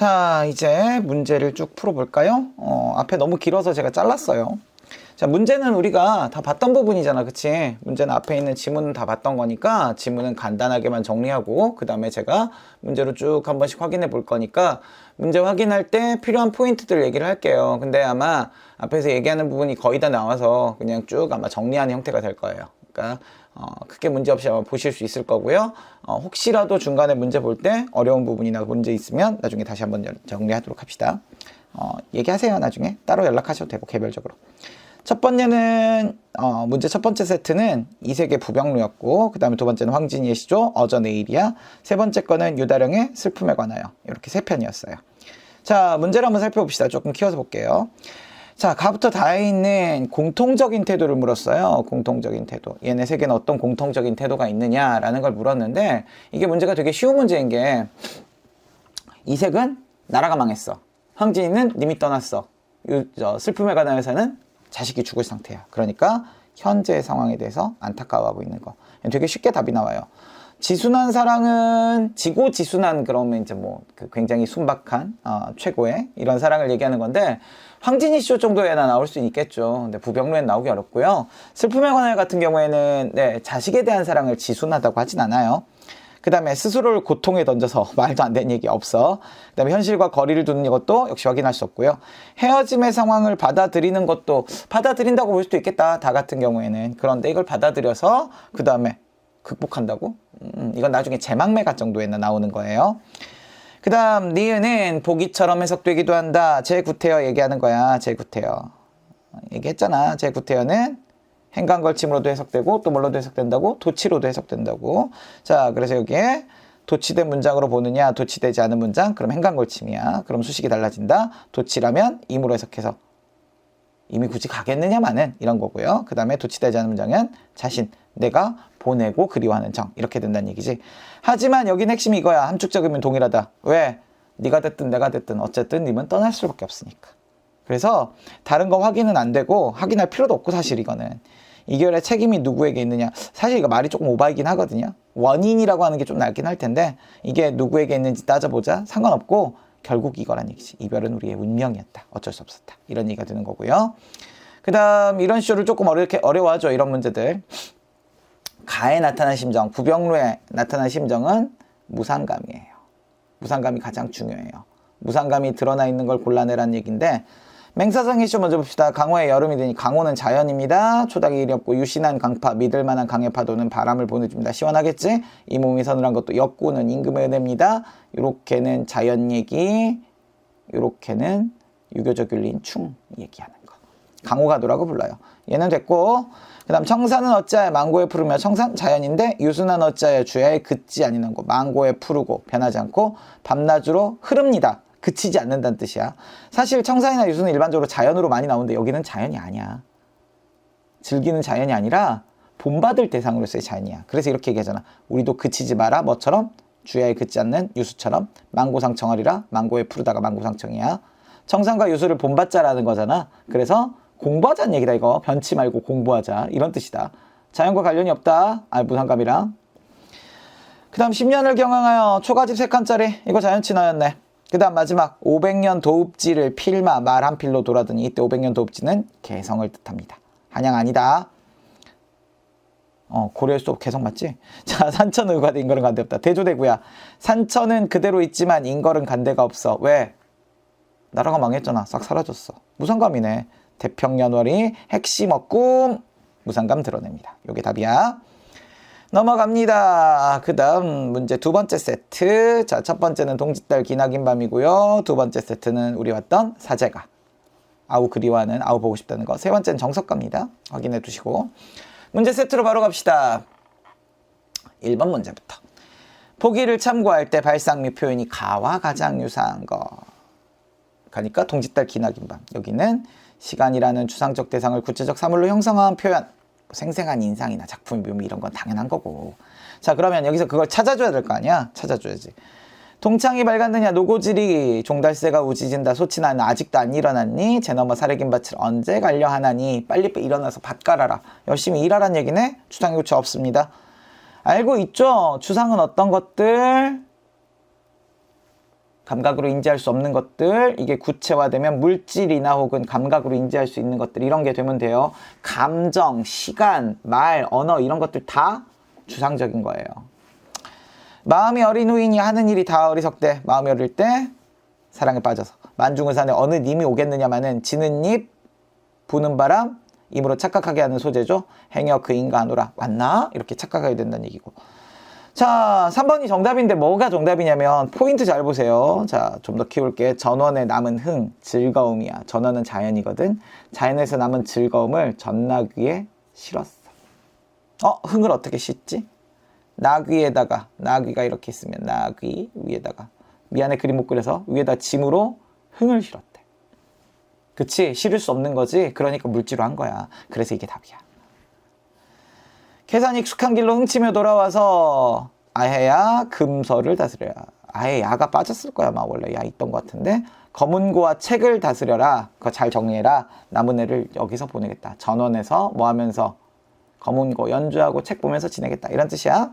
자, 이제 문제를 쭉 풀어볼까요? 앞에 너무 길어서 제가 잘랐어요. 자, 문제는 우리가 다 봤던 부분이잖아, 그치? 문제는 앞에 있는 지문은 다 봤던 거니까 지문은 간단하게만 정리하고 그 다음에 제가 문제로 쭉 한 번씩 확인해 볼 거니까 문제 확인할 때 필요한 포인트들 얘기를 할게요. 근데 아마 앞에서 얘기하는 부분이 거의 다 나와서 그냥 쭉 아마 정리하는 형태가 될 거예요. 그러니까 크게 문제 없이 아마 보실 수 있을 거고요. 혹시라도 중간에 문제 볼 때 어려운 부분이나 문제 있으면 나중에 다시 한번 정리하도록 합시다. 얘기하세요. 나중에 따로 연락하셔도 되고 개별적으로. 첫 번째는 문제 첫 번째 세트는 이세계 부병루였고, 그 다음에 두 번째는 황진이의 시조 어저 내일이야, 세 번째 거는 유다령의 슬픔에 관하여, 이렇게 세 편이었어요. 자, 문제를 한번 살펴봅시다. 조금 키워서 볼게요. 자, 가부터 다에 있는 공통적인 태도를 물었어요. 공통적인 태도. 얘네 세 개는 어떤 공통적인 태도가 있느냐라는 걸 물었는데, 이게 문제가 되게 쉬운 문제인 게, 이색은 나라가 망했어. 황진이는 님이 떠났어. 슬픔에 관하여서는 자식이 죽을 상태야. 그러니까 현재의 상황에 대해서 안타까워하고 있는 거. 되게 쉽게 답이 나와요. 지순한 사랑은 지고지순한, 그러면 이제 뭐 굉장히 순박한 최고의 이런 사랑을 얘기하는 건데, 황진이 쇼 정도에나 나올 수 있겠죠. 근데 부병루엔 나오기 어렵고요. 슬픔의 관할 같은 경우에는 자식에 대한 사랑을 지순하다고 하진 않아요. 그 다음에 스스로를 고통에 던져서 말도 안 되는 얘기 없어. 그 다음에 현실과 거리를 두는 것도 역시 확인할 수 없고요. 헤어짐의 상황을 받아들이는 것도 받아들인다고 볼 수도 있겠다. 다 같은 경우에는. 그런데 이걸 받아들여서 그 다음에 극복한다고? 이건 나중에 제망매가 정도에나 나오는 거예요. 그 다음 니은은 보기처럼 해석되기도 한다. 제구태여 얘기하는 거야. 제구태여. 얘기했잖아. 제구태여는 행간걸침으로도 해석되고 또 뭘로도 해석된다고? 도치로도 해석된다고. 자, 그래서 여기에 도치된 문장으로 보느냐, 도치되지 않은 문장? 그럼 행간걸침이야. 그럼 수식이 달라진다. 도치라면 임으로 해석해서 임이 굳이 가겠느냐마는 이런 거고요. 그 다음에 도치되지 않은 문장은 자신, 내가 보내고 그리워하는 정, 이렇게 된다는 얘기지. 하지만 여긴 핵심이 이거야. 함축적이면 동일하다. 왜? 네가 됐든 내가 됐든 어쨌든 님은 떠날 수밖에 없으니까. 그래서 다른 거 확인은 안 되고 확인할 필요도 없고, 사실 이거는 이결의 책임이 누구에게 있느냐, 사실 이거 말이 조금 오바이긴 하거든요. 원인이라고 하는 게 좀 낫긴 할 텐데 이게 누구에게 있는지 따져보자 상관없고 결국 이거란 얘기지. 이별은 우리의 운명이었다. 어쩔 수 없었다. 이런 얘기가 되는 거고요. 그 다음 이런 시조를 조금 어려워하죠. 이런 문제들. 가에 나타난 심정, 부병루에 나타난 심정은 무상감이에요. 무상감이 가장 중요해요. 무상감이 드러나 있는 걸 골라내라는 얘기인데, 맹사성의 시조 먼저 봅시다. 강호의 여름이 되니 강호는 자연입니다. 초닥이 일이 없고 유신한 강파, 믿을만한 강의 파도는 바람을 보내줍니다. 시원하겠지? 이 몸이 서늘한 것도 엽고는 임금의 은혜입니다. 요렇게는 자연 얘기, 요렇게는 유교적 윤리인 충 얘기하는 거. 강호가도라고 불러요. 얘는 됐고, 그 다음 청산은 어찌하여 망고에 푸르며, 청산 자연인데 유순한 어찌하여 주야에 긋지 아니는 거. 망고에 푸르고 변하지 않고 밤낮으로 흐릅니다. 그치지 않는다는 뜻이야. 사실 청산이나 유수는 일반적으로 자연으로 많이 나오는데 여기는 자연이 아니야. 즐기는 자연이 아니라 본받을 대상으로서의 자연이야. 그래서 이렇게 얘기하잖아. 우리도 그치지 마라. 뭐처럼? 주야에 그치 않는 유수처럼. 망고상청하리라. 망고에 푸르다가 망고상청이야. 청산과 유수를 본받자라는 거잖아. 그래서 공부하자는 얘기다 이거. 변치 말고 공부하자. 이런 뜻이다. 자연과 관련이 없다. 무상감이랑. 그 다음 10년을 경영하여 초가집 3칸짜리. 이거 자연친화였네. 그 다음 마지막 500년 도읍지를 필마 말 한 필로 돌아드니, 이때 500년 도읍지는 개성을 뜻합니다. 한양 아니다. 고려의 수도 개성 맞지? 자, 산천은 의과대 인걸은 간데 없다. 대조대구야. 산천은 그대로 있지만 인걸은 간데가 없어. 왜? 나라가 망했잖아. 싹 사라졌어. 무상감이네. 대평연월이 핵심 꿈 무상감 드러냅니다. 요게 답이야. 넘어갑니다. 그 다음 문제 두 번째 세트. 자, 첫 번째는 동짓달 기나긴 밤이고요. 두 번째 세트는 우리 왔던 사제가 아우 그리워하는, 아우 보고 싶다는 거. 세 번째는 정석가입니다. 확인해 두시고 문제 세트로 바로 갑시다. 1번 문제부터. 포기를 참고할 때 발상 및 표현이 가와 가장 유사한 거. 그러니까 동짓달 기나긴 밤. 여기는 시간이라는 추상적 대상을 구체적 사물로 형성한 표현, 생생한 인상이나 작품 묘미 이런 건 당연한 거고. 자, 그러면 여기서 그걸 찾아줘야 될 거 아니야? 찾아줘야지. 동창이 밝았느냐, 노고지리, 종달새가 우지진다, 소치나는 아직도 안 일어났니? 제 넘어 사려긴 밭을 언제 갈려 하나니? 빨리 일어나서 밭 갈아라. 열심히 일하란 얘기네? 추상의 구체 없습니다. 알고 있죠? 추상은 어떤 것들? 감각으로 인지할 수 없는 것들, 이게 구체화되면 물질이나 혹은 감각으로 인지할 수 있는 것들, 이런 게 되면 돼요. 감정, 시간, 말, 언어, 이런 것들 다 추상적인 거예요. 마음이 어린 후인이 하는 일이 다 어리석대. 마음이 어릴 때 사랑에 빠져서. 만중의산에 어느 님이 오겠느냐마는 지는 잎, 부는 바람, 임으로 착각하게 하는 소재죠. 행여 그 인가하노라. 맞나? 이렇게 착각하게 된다는 얘기고. 자, 3번이 정답인데 뭐가 정답이냐면 포인트 잘 보세요. 자, 좀 더 키울게. 전원에 남은 흥, 즐거움이야. 전원은 자연이거든. 자연에서 남은 즐거움을 전나귀에 실었어. 흥을 어떻게 싣지? 나귀에다가, 나귀가 이렇게 있으면 나귀 위에다가, 미안해 그림 못 그려서 위에다 짐으로 흥을 실었대. 그치? 실을 수 없는 거지. 그러니까 물질로 한 거야. 그래서 이게 답이야. 계산이 익숙한 길로 훔치며 돌아와서 아해야 금서를 다스려라. 아예 야가 빠졌을 거야. 아마 원래 야 있던 것 같은데. 검은고와 책을 다스려라. 그거 잘 정리해라. 남은 애를 여기서 보내겠다. 전원에서 뭐 하면서 검은고 연주하고 책 보면서 지내겠다. 이런 뜻이야.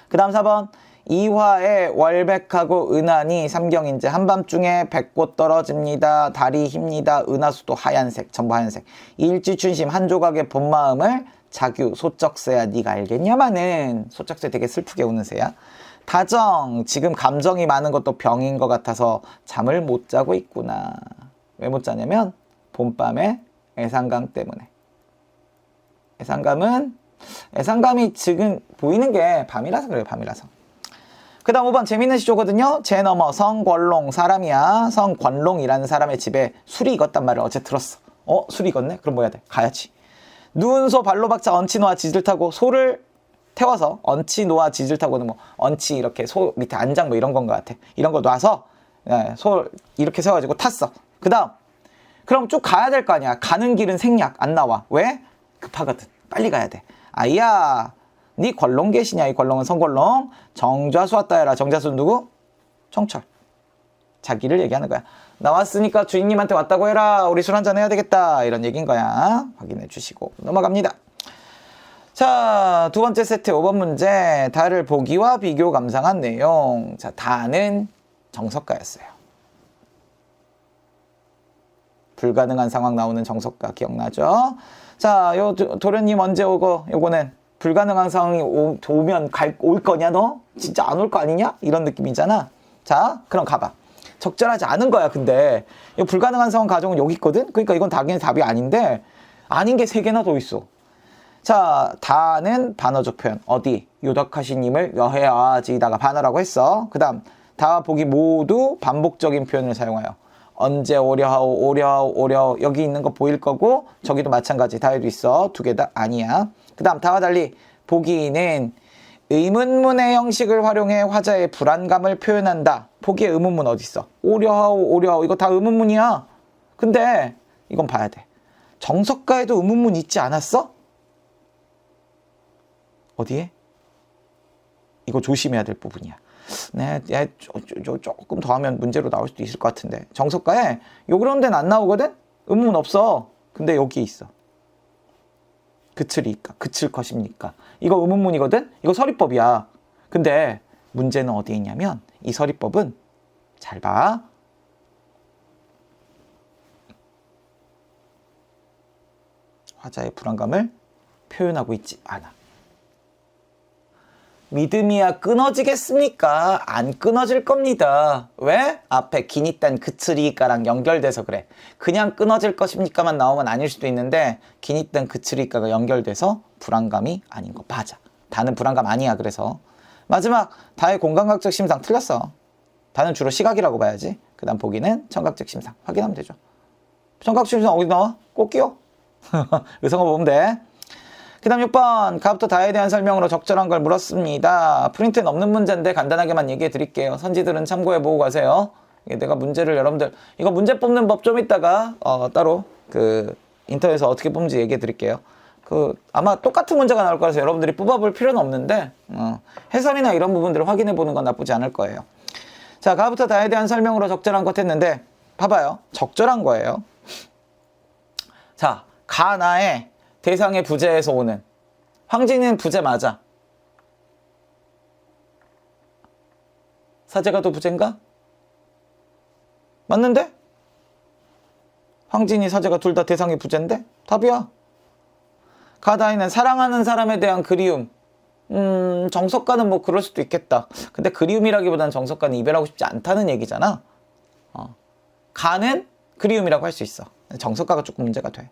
그 다음 4번. 이화에 월백하고 은하니 삼경인제. 한밤중에 백꽃 떨어집니다. 달이 힙니다. 은하수도 하얀색. 전부 하얀색. 일지춘심 한 조각의 본 마음을 자규 소쩍새야 네가 알겠냐마는. 소쩍새 되게 슬프게 우는 새야. 다정 지금 감정이 많은 것도 병인 것 같아서 잠을 못 자고 있구나. 왜 못 자냐면 봄밤에 애상감 때문에. 애상감이 지금 보이는 게 밤이라서 그래요. 밤이라서. 그 다음 5번 재밌는 시조거든요. 제 넘어 성권롱 사람이야. 성권롱이라는 사람의 집에 술이 익었단 말을 어제 들었어. 술이 익었네? 그럼 뭐 해야 돼? 가야지. 누운 소 발로 박자 얹히 놓아 지질 타고. 소를 태워서 얹히 놓아 지질 타고는 뭐 얹히 이렇게 소 밑에 안장 뭐 이런 건 것 같아. 이런 거 놔서 소 이렇게 세워가지고 탔어. 그 다음 그럼 쭉 가야 될 거 아니야. 가는 길은 생략 안 나와. 왜? 급하거든. 빨리 가야 돼. 아이야 니 권롱 계시냐? 이 권롱은 성권롱. 정좌수 왔다 해라. 정좌수는 누구? 청철. 자기를 얘기하는 거야. 나왔으니까 주인님한테 왔다고 해라. 우리 술 한잔 해야 되겠다. 이런 얘기인 거야. 확인해 주시고 넘어갑니다. 자, 두 번째 세트 5번 문제. 다를 보기와 비교 감상한 내용. 자, 다는 정석가였어요. 불가능한 상황 나오는 정석가 기억나죠? 자, 요 도련님 언제 오고? 요거는 불가능한 상황이 오면 올 거냐 너? 진짜 안 올 거 아니냐? 이런 느낌이잖아. 자, 그럼 가봐. 적절하지 않은 거야. 근데 이 불가능한 상황 가정은 여기 있거든. 그러니까 이건 당연히 답이 아닌데 아닌 게 3개나 더 있어. 자, 다는 반어적 표현. 어디? 요덕하시님을 여해아지다가 반어라고 했어. 그 다음 다와 보기 모두 반복적인 표현을 사용하여. 언제 오려하오 오려 여기 있는 거 보일 거고 저기도 마찬가지. 다에도 있어. 2개 다 아니야. 그 다음 다와 달리 보기는 의문문의 형식을 활용해 화자의 불안감을 표현한다. 보기에 의문문 어디 있어? 오려하오 이거 다 의문문이야. 근데 이건 봐야 돼. 정석가에도 의문문 있지 않았어? 어디에? 이거 조심해야 될 부분이야. 네, 조금 더 하면 문제로 나올 수도 있을 것 같은데. 정석가에 요 그런 데는 안 나오거든? 의문문 없어. 근데 여기 있어. 그칠이니까 그칠 것입니까? 이거 의문문이거든? 이거 서리법이야. 근데 문제는 어디에 있냐면 이 서리법은 잘 봐. 화자의 불안감을 표현하고 있지 않아. 믿음이야 끊어지겠습니까? 안 끊어질 겁니다. 왜? 앞에 기니딴 그치리까랑 연결돼서 그래. 그냥 끊어질 것입니까만 나오면 아닐 수도 있는데 기니딴 그치리까가 연결돼서 불안감이 아닌 거 맞아. 다는 불안감 아니야. 그래서 마지막 다의 공감각적 심상 틀렸어. 다는 주로 시각이라고 봐야지. 그 다음 보기는 청각적 심상 확인하면 되죠. 청각적 심상 어디 나와? 꼭 끼워. 의성어 보면 돼. 그 다음 6번 가부터 다에 대한 설명으로 적절한 걸 물었습니다. 프린트는 없는 문제인데 간단하게만 얘기해 드릴게요. 선지들은 참고해 보고 가세요. 내가 문제를 여러분들 이거 문제 뽑는 법 좀 이따가 따로 그 인터넷에서 어떻게 뽑는지 얘기해 드릴게요. 아마 똑같은 문제가 나올 거라서 여러분들이 뽑아볼 필요는 없는데 해설이나 이런 부분들을 확인해 보는 건 나쁘지 않을 거예요. 자, 가부터 다에 대한 설명으로 적절한 것 했는데 봐봐요. 적절한 거예요. 자, 가나의 대상의 부재에서 오는 황진이는 부재 맞아. 사제가 또 부재인가? 맞는데? 황진이, 사제가 둘 다 대상의 부재인데? 답이야. 가다이는 사랑하는 사람에 대한 그리움. 정석가는 뭐 그럴 수도 있겠다. 근데 그리움이라기보다는 정석가는 이별하고 싶지 않다는 얘기잖아. 가는 그리움이라고 할 수 있어. 정석가가 조금 문제가 돼.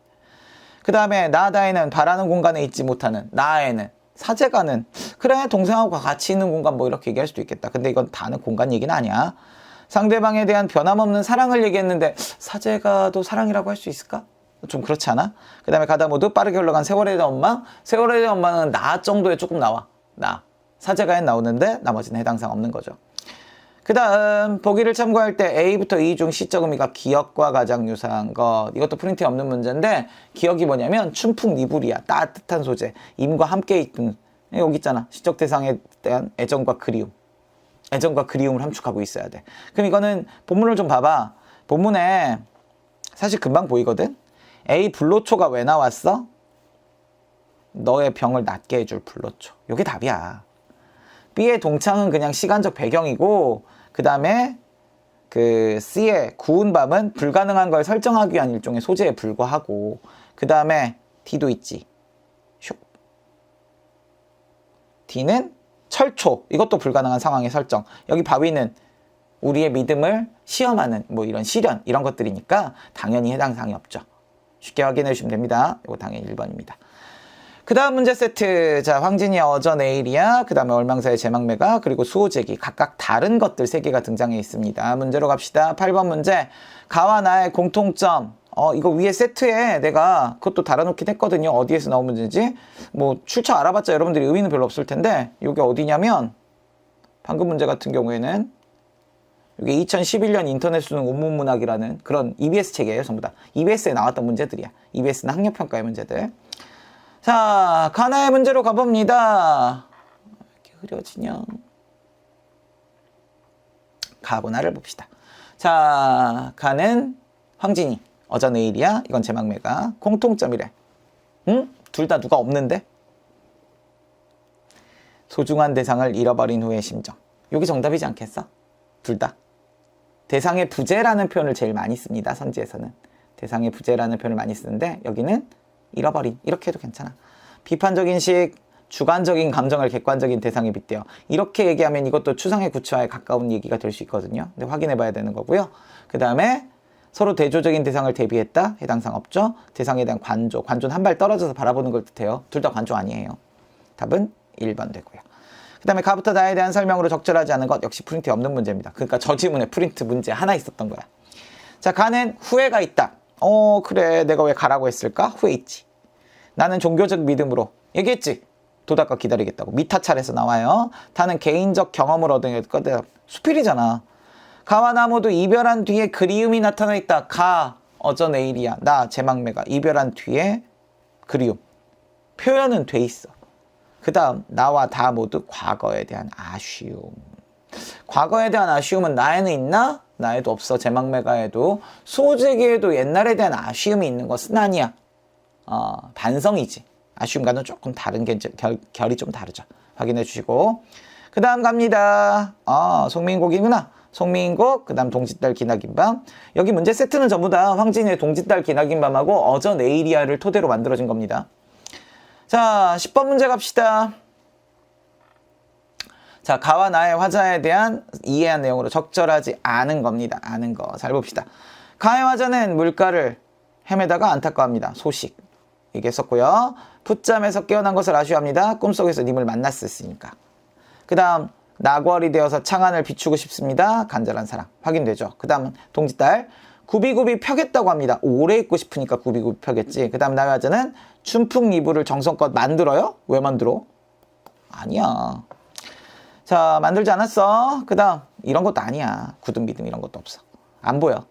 그 다음에 나다이는 바라는 공간에 있지 못하는, 나에는, 사제가는 그래 동생하고 같이 있는 공간 뭐 이렇게 얘기할 수도 있겠다. 근데 이건 다는 공간 얘기는 아니야. 상대방에 대한 변함없는 사랑을 얘기했는데 사제가도 사랑이라고 할 수 있을까? 좀 그렇지 않아? 그 다음에 가다 모두 빠르게 흘러간 세월에 대한 원망. 세월에 대한 원망은 나 정도에 조금 나와. 나. 사제가엔 나오는데 나머지는 해당사항 없는 거죠. 그 다음 보기를 참고할 때 A부터 E 중 시적 의미가 기억과 가장 유사한 것. 이것도 프린트에 없는 문제인데 기억이 뭐냐면 춘풍니불이야. 따뜻한 소재. 임과 함께 있던. 여기 있잖아. 시적 대상에 대한 애정과 그리움. 애정과 그리움을 함축하고 있어야 돼. 그럼 이거는 본문을 좀 봐봐. 본문에 사실 금방 보이거든. A 불로초가 왜 나왔어? 너의 병을 낫게 해줄 불로초. 이게 답이야. B의 동창은 그냥 시간적 배경이고 그 다음에 그 C의 구운 밤은 불가능한 걸 설정하기 위한 일종의 소재에 불과하고 그 다음에 D도 있지. 슉. D는 철초. 이것도 불가능한 상황의 설정. 여기 바위는 우리의 믿음을 시험하는 뭐 이런 시련 이런 것들이니까 당연히 해당 사항이 없죠. 쉽게 확인해 주시면 됩니다. 이거 당연히 1번입니다. 그 다음 문제 세트. 자, 황진이야, 어저, 내일이야. 그 다음에 얼망사의 제막매가, 그리고 수호제기. 각각 다른 것들 3개가 등장해 있습니다. 문제로 갑시다. 8번 문제. 가와 나의 공통점. 이거 위에 세트에 내가 그것도 달아놓긴 했거든요. 어디에서 나온 문제인지. 뭐, 출처 알아봤자 여러분들이 의미는 별로 없을 텐데, 이게 어디냐면, 방금 문제 같은 경우에는, 이게 2011년 인터넷 수능 온문문학이라는 그런 EBS 책이에요, 전부 다. EBS에 나왔던 문제들이야. EBS는 학력평가의 문제들. 자, 가나의 문제로 가봅니다. 이렇게 흐려지냐. 가보나를 봅시다. 자, 가는 황진이. 어저 내일이야. 이건 제막매가. 공통점이래. 응? 둘 다 누가 없는데? 소중한 대상을 잃어버린 후의 심정. 여기 정답이지 않겠어? 둘 다. 대상의 부재라는 표현을 제일 많이 씁니다. 선지에서는. 대상의 부재라는 표현을 많이 쓰는데 여기는 잃어버린. 이렇게 해도 괜찮아. 비판적인 식, 주관적인 감정을 객관적인 대상에 빗대어. 이렇게 얘기하면 이것도 추상의 구체화에 가까운 얘기가 될 수 있거든요. 근데 확인해 봐야 되는 거고요. 그 다음에 서로 대조적인 대상을 대비했다. 해당사항 없죠. 대상에 대한 관조. 관조는 한 발 떨어져서 바라보는 걸 뜻해요. 둘 다 관조 아니에요. 답은 1번 되고요. 그 다음에 가부터 다에 대한 설명으로 적절하지 않은 것. 역시 프린트에 없는 문제입니다. 그러니까 저 지문에 프린트 문제 하나 있었던 거야. 자, 가는 후회가 있다. 그래. 내가 왜 가라고 했을까? 후회 있지. 나는 종교적 믿음으로. 얘기했지. 도닥과 기다리겠다고. 미타찰에서 나와요. 다는 개인적 경험을 얻은 것. 수필이잖아. 가와 나 모두 이별한 뒤에 그리움이 나타나 있다. 가, 어저 내일이야. 나, 제막매가. 이별한 뒤에 그리움. 표현은 돼 있어. 그 다음 나와 다 모두 과거에 대한 아쉬움. 과거에 대한 아쉬움은 나에는 있나? 나에도 없어. 제막매가에도. 수호제기에도 옛날에 대한 아쉬움이 있는 것은 아니야. 반성이지. 아쉬움과는 조금 다른 결이 좀 다르죠. 확인해 주시고. 그 다음 갑니다. 송민곡이구나. 송민곡, 그 다음 동짓달 기나긴밤. 여기 문제 세트는 전부 다 황진이의 동짓달 기나긴밤하고 어저 내일이야를 토대로 만들어진 겁니다. 자, 10번 문제 갑시다. 자, 가와 나의 화자에 대한 이해한 내용으로 적절하지 않은 겁니다. 아는 거. 잘 봅시다. 가의 화자는 물가를 헤매다가 안타까워합니다. 소식. 얘기했었고요. 풋잠에서 깨어난 것을 아쉬워합니다. 꿈속에서 님을 만났었으니까. 그 다음 나궐이 되어서 창안을 비추고 싶습니다. 간절한 사랑. 확인되죠. 그 다음 동짓달. 굽이굽이 펴겠다고 합니다. 오래 입고 싶으니까 굽이굽이 펴겠지. 그 다음 나의 화자는 춘풍이불을 정성껏 만들어요? 왜 만들어? 아니야. 자, 만들지 않았어. 그 다음 이런 것도 아니야. 굳은 믿음 이런 것도 없어. 안 보여.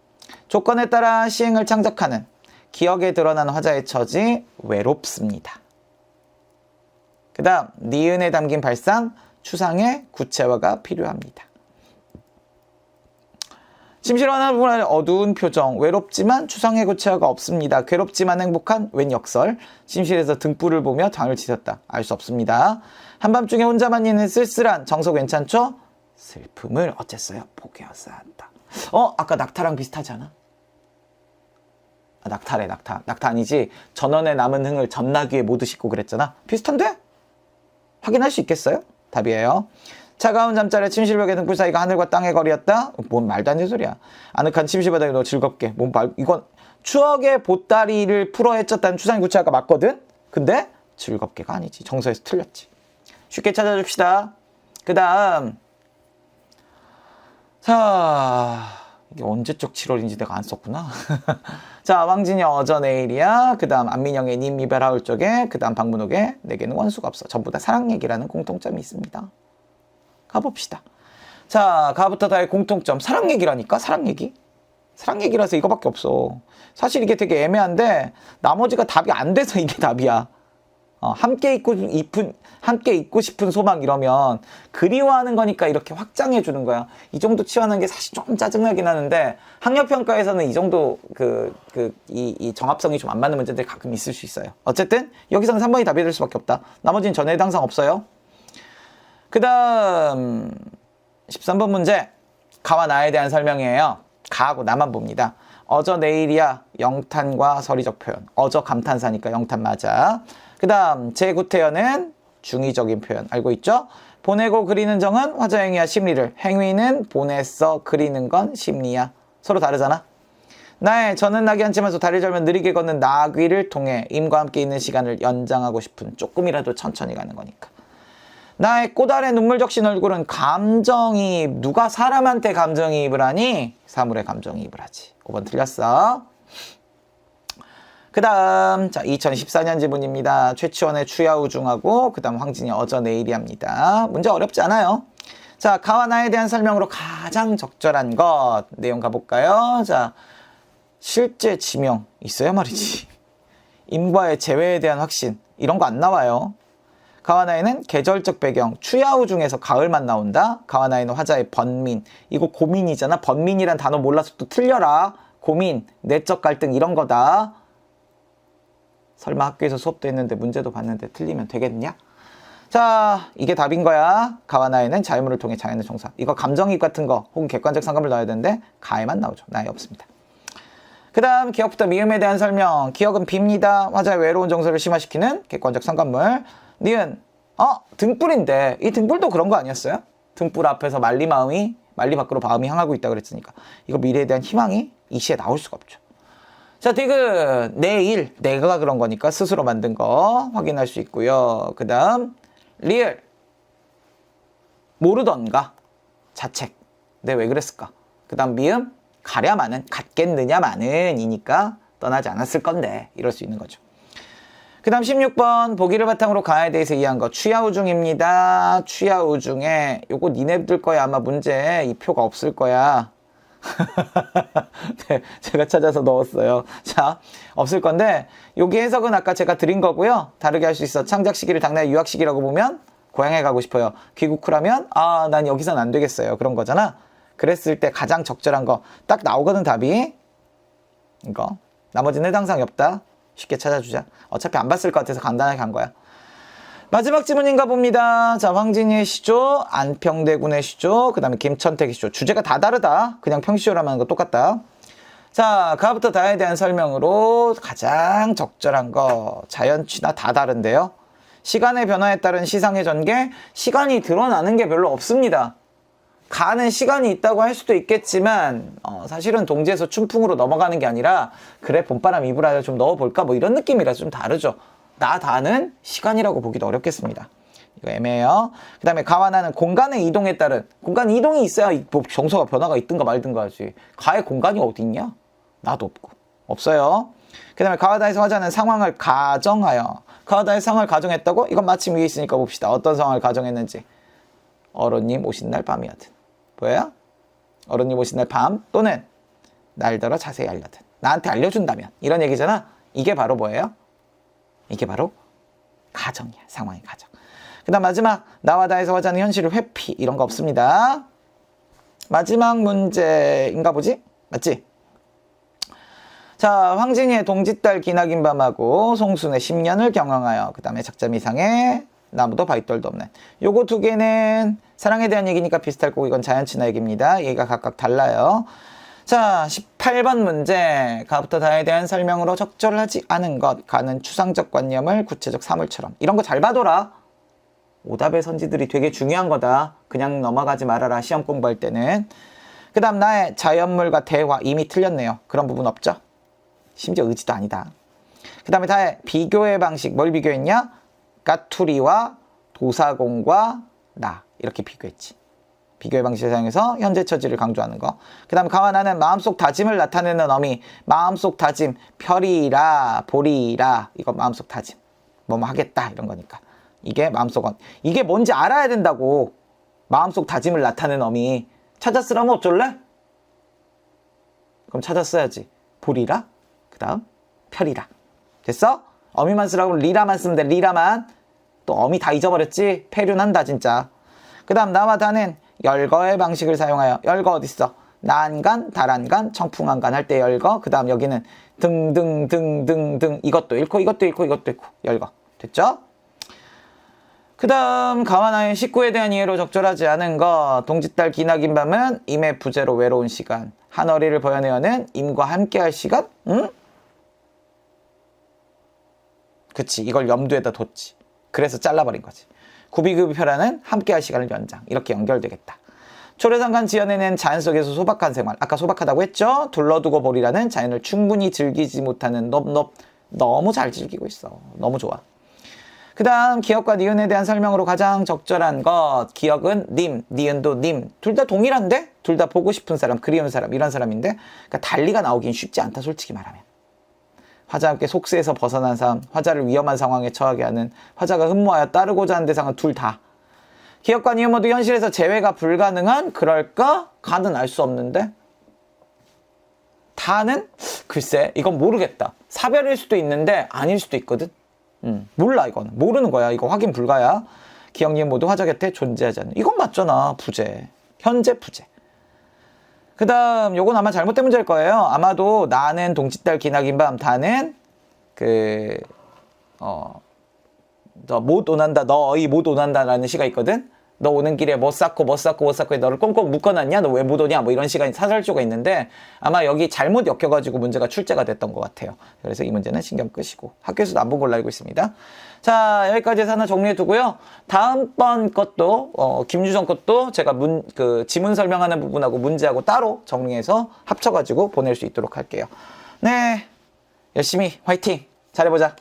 조건에 따라 시행을 창작하는 기억에 드러난 화자의 처지 외롭습니다. 그 다음 니은에 담긴 발상 추상의 구체화가 필요합니다. 심실한 부분에 어두운 표정, 외롭지만 추상의 구체화가 없습니다. 괴롭지만 행복한 웬 역설, 심실해서 등불을 보며 장을 치셨다. 알 수 없습니다. 한밤중에 혼자만 있는 쓸쓸한 정서 괜찮죠? 슬픔을 어쨌어요? 포기하여야 한다. 아까 낙타랑 비슷하지 않아? 낙타래, 낙타. 낙타 아니지. 전원에 남은 흥을 전나귀에 모두 싣고 그랬잖아. 비슷한데? 확인할 수 있겠어요? 답이에요. 차가운 잠자리에 침실벽의 등불 사이가 하늘과 땅의 거리였다? 뭔 말도 안 되는 소리야. 아늑한 침실바닥에 너 즐겁게. 이건 추억의 보따리를 풀어 헤쳤다는 추상의 구체화가 맞거든? 근데 즐겁게가 아니지. 정서에서 틀렸지. 쉽게 찾아줍시다. 그 다음. 자, 이게 언제적 7월인지 내가 안 썼구나. 자, 왕진이 어저 내일이야. 그 다음 안민영의 님 이별 하울 쪽에, 그 다음 박문옥의 내게는 원수가 없어. 전부 다 사랑 얘기라는 공통점이 있습니다. 가봅시다. 자, 가부터 다의 공통점. 사랑 얘기라니까? 사랑 얘기? 사랑 얘기라서 이거밖에 없어. 사실 이게 되게 애매한데 나머지가 답이 안 돼서 이게 답이야. 함께 있고 싶은 소망 이러면 그리워하는 거니까 이렇게 확장해 주는 거야. 이 정도 치환하는 게 사실 좀 짜증나긴 하는데 학력평가에서는 이 정도 이 정합성이 좀 안 맞는 문제들이 가끔 있을 수 있어요. 어쨌든 여기서는 3번이 답이 될 수밖에 없다. 나머지는 전에 해당사항 없어요. 그 다음 13번 문제. 가와 나에 대한 설명이에요. 가하고 나만 봅니다. 어저 내일이야. 영탄과 서리적 표현. 어저 감탄사니까 영탄 맞아. 그 다음 제구태연은 중의적인 표현. 알고 있죠? 보내고 그리는 정은 화자행위와 심리를. 행위는 보냈어. 그리는 건 심리야. 서로 다르잖아. 나의 저는 나기 않지만서 다리 절면 느리게 걷는 나귀를 통해 임과 함께 있는 시간을 연장하고 싶은 조금이라도 천천히 가는 거니까. 나의 꽃알의 눈물 적신 얼굴은 감정이입. 누가 사람한테 감정이입을 하니? 사물에 감정이입을 하지. 5번 틀렸어. 그 다음 자 2014년 지문입니다. 최치원의 추야우중하고 그 다음 황진이 어저 내일이 합니다. 문제 어렵지 않아요. 자 가와 나에 대한 설명으로 가장 적절한 것 내용 가볼까요? 자 실제 지명 있어야 말이지. 임과의 재회에 대한 확신 이런 거 안 나와요. 가와 나에는 계절적 배경 추야우중에서 가을만 나온다. 가와 나에는 화자의 번민 이거 고민이잖아. 번민이란 단어 몰라서 또 틀려라. 고민 내적 갈등 이런 거다. 설마 학교에서 수업도 했는데 문제도 봤는데 틀리면 되겠냐? 자 이게 답인 거야. 가와 나에는 자유물을 통해 자연의 정사. 이거 감정이입 같은 거 혹은 객관적 상감을 넣어야 되는데 가에만 나오죠. 나에 없습니다. 그 다음 기억부터 미음에 대한 설명. 기억은 빕니다. 화자의 외로운 정서를 심화시키는 객관적 상감물. 니은 등불인데 이 등불도 그런 거 아니었어요? 등불 앞에서 말리 밖으로 마음이 향하고 있다 그랬으니까 이거 미래에 대한 희망이 이 시에 나올 수가 없죠. 자, 디귿 내일 내가 그런 거니까 스스로 만든 거 확인할 수 있고요. 그 다음 리을 모르던가 자책 내가 왜 그랬을까. 그 다음 미음 가랴마는 같겠느냐마는 이니까 떠나지 않았을 건데 이럴 수 있는 거죠. 그 다음 16번 보기를 바탕으로 가에 대해서 이해한 거 추야우중입니다. 추야우중에 요거 니네들 거야. 아마 문제 이 표가 없을 거야. 네, 제가 찾아서 넣었어요. 자, 없을 건데 여기 해석은 아까 제가 드린 거고요. 다르게 할 수 있어. 창작 시기를 당나의 유학 시기라고 보면 고향에 가고 싶어요. 귀국 후라면 난 여기선 안 되겠어요. 그런 거잖아. 그랬을 때 가장 적절한 거 딱 나오거든 답이. 이거. 나머지는 해당사항이 없다. 쉽게 찾아주자. 어차피 안 봤을 것 같아서 간단하게 간 거야. 마지막 지문인가 봅니다. 자, 황진이의 시조, 안평대군의 시조, 그 다음에 김천택의 시조. 주제가 다 다르다. 그냥 평시조라면 하는 거 똑같다. 자, 가부터 다에 대한 설명으로 가장 적절한 거. 자연취나 다 다른데요. 시간의 변화에 따른 시상의 전개, 시간이 드러나는 게 별로 없습니다. 가는 시간이 있다고 할 수도 있겠지만 사실은 동지에서 춘풍으로 넘어가는 게 아니라 그래 봄바람 이불 좀 넣어볼까 뭐 이런 느낌이라서 좀 다르죠. 나 다는 시간이라고 보기도 어렵겠습니다. 이거 애매해요. 그 다음에 가와 나는 공간의 이동에 따른 공간 이동이 있어야 뭐 정서가 변화가 있든가 말든가 하지. 가의 공간이 어디 있냐? 나도 없고 없어요. 그 다음에 가와 나에서 화자는 상황을 가정하여 가와 나의 상황을 가정했다고? 이건 마침 위에 있으니까 봅시다. 어떤 상황을 가정했는지. 어른님 오신 날 밤이었든 뭐예요? 어른님 오신 날 밤 또는 날더러 자세히 알려든 나한테 알려준다면 이런 얘기잖아. 이게 바로 뭐예요? 이게 바로 가정이야. 상황의 가정. 그 다음 마지막 나와 나에서 화자는 현실을 회피 이런 거 없습니다. 마지막 문제인가 보지? 맞지? 자 황진이의 동짓달 기나긴 밤하고 송순의 10년을 경영하여 그 다음에 작자미상의 나무도 바윗돌도 없는 요거 두 개는 사랑에 대한 얘기니까 비슷할 거고 이건 자연친화 얘기입니다. 얘기가 각각 달라요. 자, 18번 문제. 가부터 다에 대한 설명으로 적절하지 않은 것. 가는 추상적 관념을 구체적 사물처럼. 이런 거 잘 봐둬라. 오답의 선지들이 되게 중요한 거다. 그냥 넘어가지 말아라. 시험 공부할 때는. 그 다음 나의 자연물과 대화. 이미 틀렸네요. 그런 부분 없죠? 심지어 의지도 아니다. 그 다음에 다의 비교의 방식. 뭘 비교했냐? 까투리와 도사공과 나. 이렇게 비교했지. 비교의 방식을 사용해서 현재 처지를 강조하는 거. 그 다음 가와 나는 마음속 다짐을 나타내는 어미. 마음속 다짐. 펴리라 보리라. 이거 마음속 다짐. 뭐뭐 하겠다 이런 거니까. 이게 마음속 이게 뭔지 알아야 된다고. 마음속 다짐을 나타내는 어미. 찾았으라면 어쩔래? 그럼 찾았어야지. 보리라. 그 다음 펴리라. 됐어? 어미만 쓰라고 리라만 쓰면 돼. 리라만. 또 어미 다 잊어버렸지? 폐륜한다 진짜. 그 다음 나와 다는 열거의 방식을 사용하여. 열거 어딨어? 난간, 다란간, 청풍한간 할 때 열거. 그 다음 여기는 등등등등등 이것도 잃고 이것도 잃고 이것도 잃고 열거. 됐죠? 그 다음 가와 나의 식구에 대한 이해로 적절하지 않은 것. 동짓달 기나긴 밤은 임의 부재로 외로운 시간. 한어리를 버여내어는 임과 함께할 시간? 응? 그치, 이걸 염두에다 뒀지. 그래서 잘라버린 거지. 구비급표라는 함께할 시간을 연장. 이렇게 연결되겠다. 초래상간 지어내는 자연 속에서 소박한 생활. 아까 소박하다고 했죠? 둘러두고 보리라는 자연을 충분히 즐기지 못하는 너무 잘 즐기고 있어. 너무 좋아. 그 다음 기억과 니은에 대한 설명으로 가장 적절한 것. 기억은 님, 니은도 님. 둘 다 동일한데? 둘 다 보고 싶은 사람, 그리운 사람, 이런 사람인데 그러니까 달리가 나오긴 쉽지 않다 솔직히 말하면. 화자와 함께 속세에서 벗어난 삶, 화자를 위험한 상황에 처하게 하는, 화자가 흠모하여 따르고자 하는 대상은 둘 다. 기억과 니은 모두 현실에서 재회가 불가능한? 그럴까? 가는 알 수 없는데? 다는? 글쎄 이건 모르겠다. 사별일 수도 있는데 아닐 수도 있거든. 몰라 이거는. 모르는 거야. 이거 확인 불가야. 기억, 니은 모두 화자 곁에 존재하지 않는. 이건 맞잖아. 부재. 현재 부재. 그 다음 요건 아마 잘못된 문제일 거예요. 아마도 나는 동짓달 기나긴 밤, 다는 너 못 오난다, 너희 못 오난다라는 시가 있거든. 너 오는 길에 못 쌓고 너를 꽁꽁 묶어놨냐? 너 왜 못 오냐? 뭐 이런 시가 사설조가 있는데 아마 여기 잘못 엮여가지고 문제가 출제가 됐던 것 같아요. 그래서 이 문제는 신경 끄시고 학교에서도 안 본 걸로 알고 있습니다. 자, 여기까지 해서 하나 정리해 두고요. 다음번 것도 김유정 것도 제가 지문 설명하는 부분하고 문제하고 따로 정리해서 합쳐가지고 보낼 수 있도록 할게요. 네, 열심히 화이팅! 잘해보자.